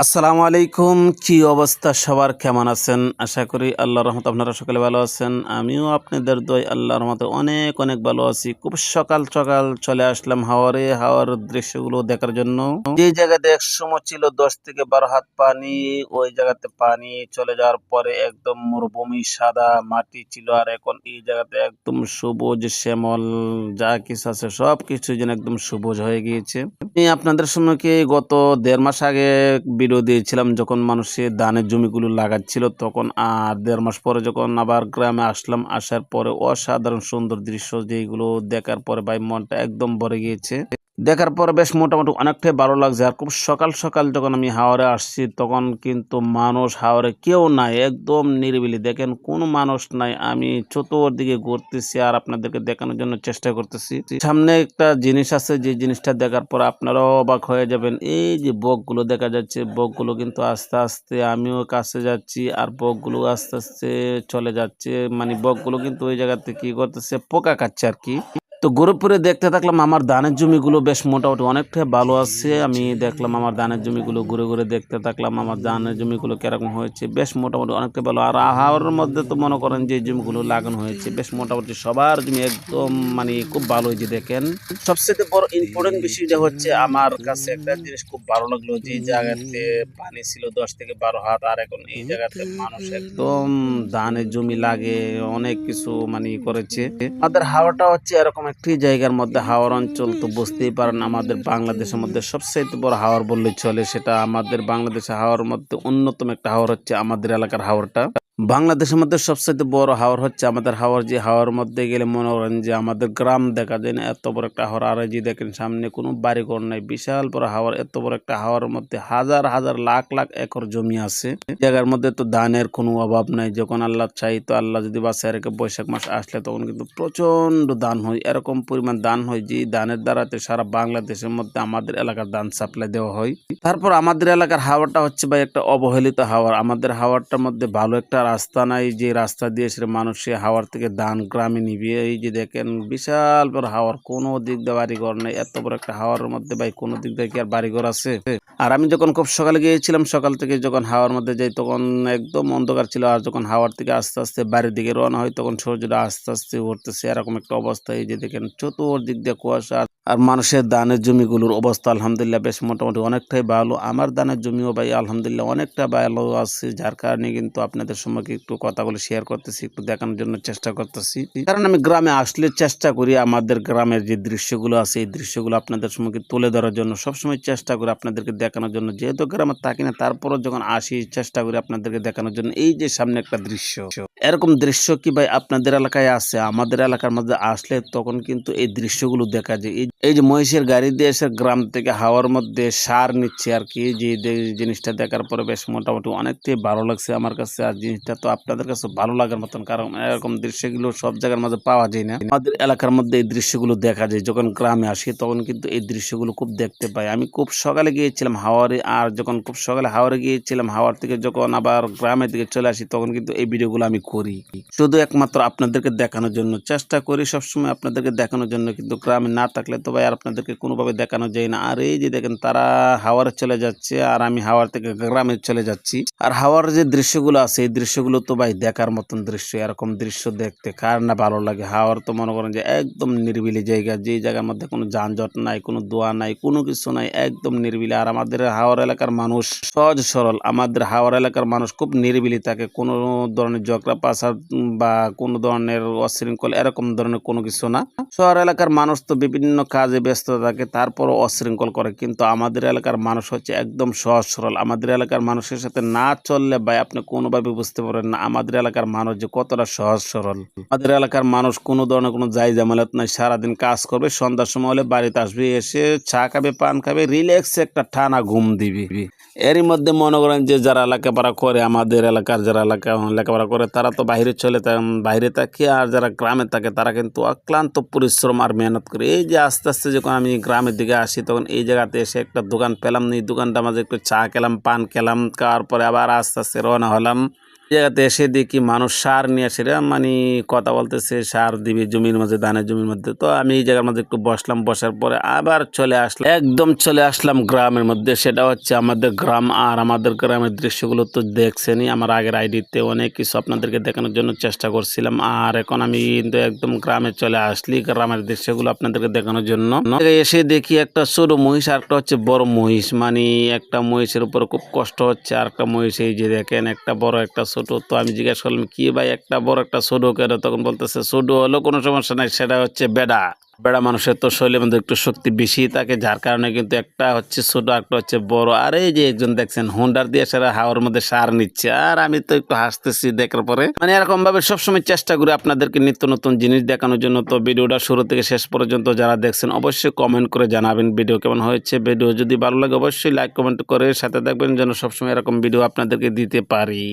আসসালামু আলাইকুম। কি অবস্থা সবার? কেমন আছেন? আশা করি আল্লাহর রহমতে আপনারা সকলে ভালো আছেন। আমিও আপনাদের দোয়ায় আল্লাহর রহমতে অনেক অনেক ভালো আছি। খুব সকাল সকাল চলে আসলাম হাওরে। হাওরের দৃশ্যগুলো দেখার জন্য। যে জায়গাতে একসময় ছিল ১০ থেকে ১২ হাত পানি, ওই জায়গাতে পানি চলে যাওয়ার পরে একদম মরুভূমি সাদা মাটি ছিল। আর এখন এই জায়গাতে একদম সবুজ শ্যামল যা কিছু আছে সবকিছু যেন একদম সবুজ হয়ে গিয়েছে। আমি আপনাদের সম্মুখে গত ১.৫ মাস আগে ভিডিও দিয়েছিলাম যখন মানুষে ধানের জমিগুলো লাগাচ্ছিল তখন। আর ১.৫ মাস পরে যখন আবার গ্রামে আসলাম, আসার পরে অসাধারণ সুন্দর দৃশ্য যেগুলো দেখার পরে ভাই মনটা একদম ভরে গিয়েছে। দেখার পরে বেশ মোটামুটি অনেকটাই ভালো লাগছে। আর খুব সকাল সকাল যখন আমি হাওরে আসছি তখন কিন্তু মানুষ হাওরে কেউ নাই, একদম নিরিবিলি। দেখেন কোনো মানুষ নাই। আমি চতুর্দিকে ঘুরতেছি আর আপনাদেরকে দেখানোর জন্য চেষ্টা করতেছি। সামনে একটা জিনিস আছে, যে জিনিসটা দেখার পর আপনারাও অবাক হয়ে যাবেন। এই যে বকগুলো দেখা যাচ্ছে, বকগুলো কিন্তু আস্তে আস্তে আমিও কাছে যাচ্ছি আর বকগুলো আস্তে আস্তে চলে যাচ্ছে। মানে বকগুলো কিন্তু ওই জায়গাতে কি করতেছে, পোকা খাচ্ছে আর কি। তো ঘুরে ফিরে দেখতে থাকলাম আমার ধানের জমিগুলো বেশ মোটামুটি অনেকটা ভালো আছে। আমি দেখলাম আমার ধানের জমিগুলো ঘুরে ঘুরে দেখতে থাকলাম আমার ধানের জমিগুলো কিরকম হয়েছে। বেশ মোটামুটি অনেকটা ভালো। আর আহারের মধ্যে তো মনে করেন যে জমিগুলো লাগানো হয়েছে বেশ মোটামুটি সবার জমি একদম মানে খুব ভালো হয়েছে। দেখেন সবচেয়ে বড় ইম্পর্টেন্ট বিষয়টা হচ্ছে আমার কাছে একটা জিনিস খুব ভালো লাগলো, যে জায়গাতে পানি ছিল ১০ থেকে ১২ হাত আর এখন এই জায়গাতে মানুষ একদম ধানের জমি লাগে অনেক কিছু মানে করেছে। আমাদের হাওড়টা হচ্ছে এরকম একটি জায়গার মধ্যে, হাওর অঞ্চল তো বুঝতেই পারেন আমাদের বাংলাদেশের মধ্যে সবচেয়ে বড় হাওর বললেই চলে। সেটা আমাদের বাংলাদেশের হাওরের মধ্যে অন্যতম একটা হাওর হচ্ছে আমাদের এলাকার হাওরটা। বাংলাদেশের মধ্যে সবচেয়ে বড় হাওর হচ্ছে আমাদের হাওর। যে হাওরের মধ্যে গেলে মনে করেন যে আমাদের গ্রাম দেখা যায় না, এত বড় একটা হাওর। আর এই যে দেখেন সামনে কোনো বাড়িঘর নাই, বিশাল বড় হাওর। এত বড় একটা হাওরের মধ্যে হাজার হাজার লাখ লাখ একর জমি আছে। জায়গার মধ্যে তো ধানের কোনো অভাব নাই। যখন আল্লাহ চাই, তো আল্লাহ যদি বাঁচায় রেখে বৈশাখ মাস আসলে তখন কিন্তু প্রচন্ড ধান হয়। এরকম পরিমাণ ধান হয় যে ধানের দ্বারাতে সারা বাংলাদেশের মধ্যে আমাদের এলাকার ধান সাপ্লাই দেওয়া হয়। তারপর আমাদের এলাকার হাওয়াটা হচ্ছে ভাই একটা অবহেলিত হাওয়া। আমাদের হাওয়াটার মধ্যে ভালো একটা রাস্তা নাই, যে রাস্তা দিয়ে সে মানুষ সে হাওয়ার থেকে ধান গ্রামে নিবে। এই যে দেখেন বিশাল বড় হাওয়ার, কোনো দিক দিয়ে বাড়িঘর নেই। এত বড় একটা হাওয়ার মধ্যে ভাই কোনো দিক দিয়ে কি আর বাড়িঘর আছে? আর আমি যখন খুব সকালে গিয়েছিলাম, সকাল থেকে যখন হাওয়ার মধ্যে যাই তখন একদম অন্ধকার ছিল। আর যখন হাওয়ার থেকে আস্তে আস্তে বাড়ির দিকে রওনা হয় তখন সূর্যটা আস্তে আস্তে উঠতেছে, এরকম একটা অবস্থা। এই যে দেখেন চতুর্দিক দিয়ে কুয়াশা। আর মানুষের ধানের জমিগুলোর অবস্থা আলহামদুলিল্লাহ বেশ মোটামুটি অনেকটাই ভালো। আমার ধানের জমিও ভাই আলহামদুলিল্লাহ অনেকটা ভালো আছে, যার কারণে কিন্তু আপনাদের সঙ্গে একটু কথাগুলো শেয়ার করতেছি, একটু দেখানোর জন্য চেষ্টা করতেছি। কারণ আমি গ্রামে আসলে চেষ্টা করি আমাদের গ্রামের যে দৃশ্যগুলো আছে এই দৃশ্যগুলো আপনাদের সঙ্গে তুলে ধরার জন্য, সবসময় চেষ্টা করি আপনাদেরকে দেখানোর জন্য। যেহেতু গ্রামে থাকি না, তারপরও যখন আসি চেষ্টা করি আপনাদেরকে দেখানোর জন্য। এই যে সামনে একটা দৃশ্য, এরকম দৃশ্য কি ভাই আপনাদের এলাকায় আছে? আমাদের এলাকার মধ্যে আসলে তখন কিন্তু এই দৃশ্যগুলো দেখা যায়। এই যে মহিষের গাড়ি দিয়ে এসে গ্রাম থেকে হাওয়ার মধ্যে সার নিচ্ছে আর কি, যে জিনিসটা দেখার পরে বেশ মোটামুটি অনেকটাই ভালো লাগছে আমার কাছে। আর জিনিসটা তো আপনাদের কাছে ভালো লাগার মতন, কারণ এরকম দৃশ্যগুলো সব জায়গার মধ্যে পাওয়া যায় না। আমাদের এলাকার মধ্যে এই দৃশ্যগুলো দেখা যায়। যখন গ্রামে আসি তখন কিন্তু এই দৃশ্যগুলো খুব দেখতে পাই। আমি খুব সকালে গিয়েছিলাম হাওয়ারে, আর যখন খুব সকালে হাওয়ারে গিয়েছিলাম, হাওয়ার থেকে যখন আবার গ্রামের দিকে চলে আসি তখন কিন্তু এই ভিডিওগুলো আমি করি শুধু একমাত্র আপনাদেরকে দেখানোর জন্য। চেষ্টা করি সবসময় আপনাদেরকে দেখানোর জন্য, কিন্তু গ্রামে না থাকলে তো ভাই আর আপনাদেরকে কোনোভাবে দেখানো যায় না। আর এই যে দেখেন তারা হাওয়ারে চলে যাচ্ছে আর আমি হাওয়ার থেকে গ্রামে চলে যাচ্ছি। আর হাওয়ার যে দৃশ্যগুলো আছে এই দৃশ্যগুলো তো ভাই দেখার মতন দৃশ্য। এরকম দৃশ্য দেখতে কার না ভালো লাগে? হাওয়ার তো মনে করেন যে একদম নিরিবিলি জায়গা, যে জায়গার মধ্যে কোনো যানজট নাই, কোনো দোয়া নাই, কোনো কিছু নাই, একদম নিরিবিলি। আর আমাদের হাওয়ার এলাকার মানুষ সহজ সরল। আমাদের হাওয়ার এলাকার মানুষ খুব নিরিবিলি থাকে। কোনো ধরনের ঝগড়া পাসার বা কোনো ধরনের অশৃঙ্খল এরকম ধরনের কোনো কিছু না। শহর এলাকার মানুষ তো বিভিন্ন কাজে ব্যস্ত থাকে, তারপরও অশৃঙ্খল করে। কিন্তু আমাদের এলাকার মানুষ হচ্ছে একদম সহজ সরল। আমাদের এলাকার মানুষের সাথে না চললে ভাই আপনি কোনোভাবে বুঝতে পারবেন না আমাদের এলাকার মানুষ যে কতটা সহজ সরল। আমাদের এলাকার মানুষ কোনো ধরনের কোনো যাই জামালত নাই, সারাদিন কাজ করবে, সন্ধ্যার সময় হলে বাড়িতে আসবে, এসে চা খাবে, পান খাবে, রিল্যাক্স একটা টানা ঘুম দিবে। এরই মধ্যে মনে করেন যে যারা লেখাপড়া করে, আমাদের এলাকার যারা লেখাপড়া করে তারা তো বাইরে বাইরে থাকে। আর যারা গ্রামে থাকে তারা কিন্তু অক্লান্ত পরিশ্রম আর মেহনত করে। এই যে আস্তে আস্তে যখন আমি গ্রামের দিকে আসি তখন এই জায়গাতে এসে একটা দোকান পেলাম, এই দোকানটা মাঝে একটু চা খেলাম, পান খেলাম, খাওয়ার পরে আবার আস্তে আস্তে রওনা হলাম জায়গাতে এসে দেখি মানুষ সার নিয়ে এসে মানে কথা বলতেছে, সার দিবে জমির মাঝে, ধানের জমির মধ্যে। তো আমি এই জায়গার মধ্যে একটু বসলাম, বসার পরে আবার চলে আসলাম, একদম চলে আসলাম গ্রামের মধ্যে। সেটা হচ্ছে আমাদের গ্রাম। আর আমাদের গ্রামের দৃশ্যগুলো তো দেখছেনই, আমার আগের আইডিতে অনেক কিছু আপনাদেরকে দেখানোর জন্য চেষ্টা করছিলাম। আর এখন আমি কিন্তু একদম গ্রামে চলে আসলি, গ্রামের দৃশ্যগুলো আপনাদেরকে দেখানোর জন্য। এসে দেখি একটা ছোট মহিষ আর একটা হচ্ছে বড় মহিষ, মানে একটা মহিষের উপর খুব কষ্ট হচ্ছে, আর একটা মহিষ এই যে দেখেন, একটা বড় একটা ছোট। তো আমি জিজ্ঞাসা করলাম, কি ভাই একটা বড় একটা ছোট কেন? তখন বলতেছে ছোট হলো কোনো সমস্যা নাই, সেটা হচ্ছে বেড়া। বেড়া মানুষের তো শরীরের মধ্যে একটু শক্তি বেশি থাকে, যার কারণে কিন্তু একটা হচ্ছে ছোট, একটা হচ্ছে বড়। আর এই যে একজন দেখছেন হোন্ডার দিয়ে সারা হাওয়ার মধ্যে সার নিচ্ছে, আর আমি তো একটু হাসতেছি দেখার পরে। মানে এরকম ভাবে সবসময় চেষ্টা করি আপনাদেরকে নিত্য নতুন জিনিস দেখানোর জন্য। তো ভিডিওটা শুরু থেকে শেষ পর্যন্ত যারা দেখছেন অবশ্যই কমেন্ট করে জানাবেন ভিডিও কেমন হয়েছে। ভিডিও যদি ভালো লাগে অবশ্যই লাইক কমেন্ট করে সাথে দেখবেন, যেন সবসময় এরকম ভিডিও আপনাদেরকে দিতে পারি।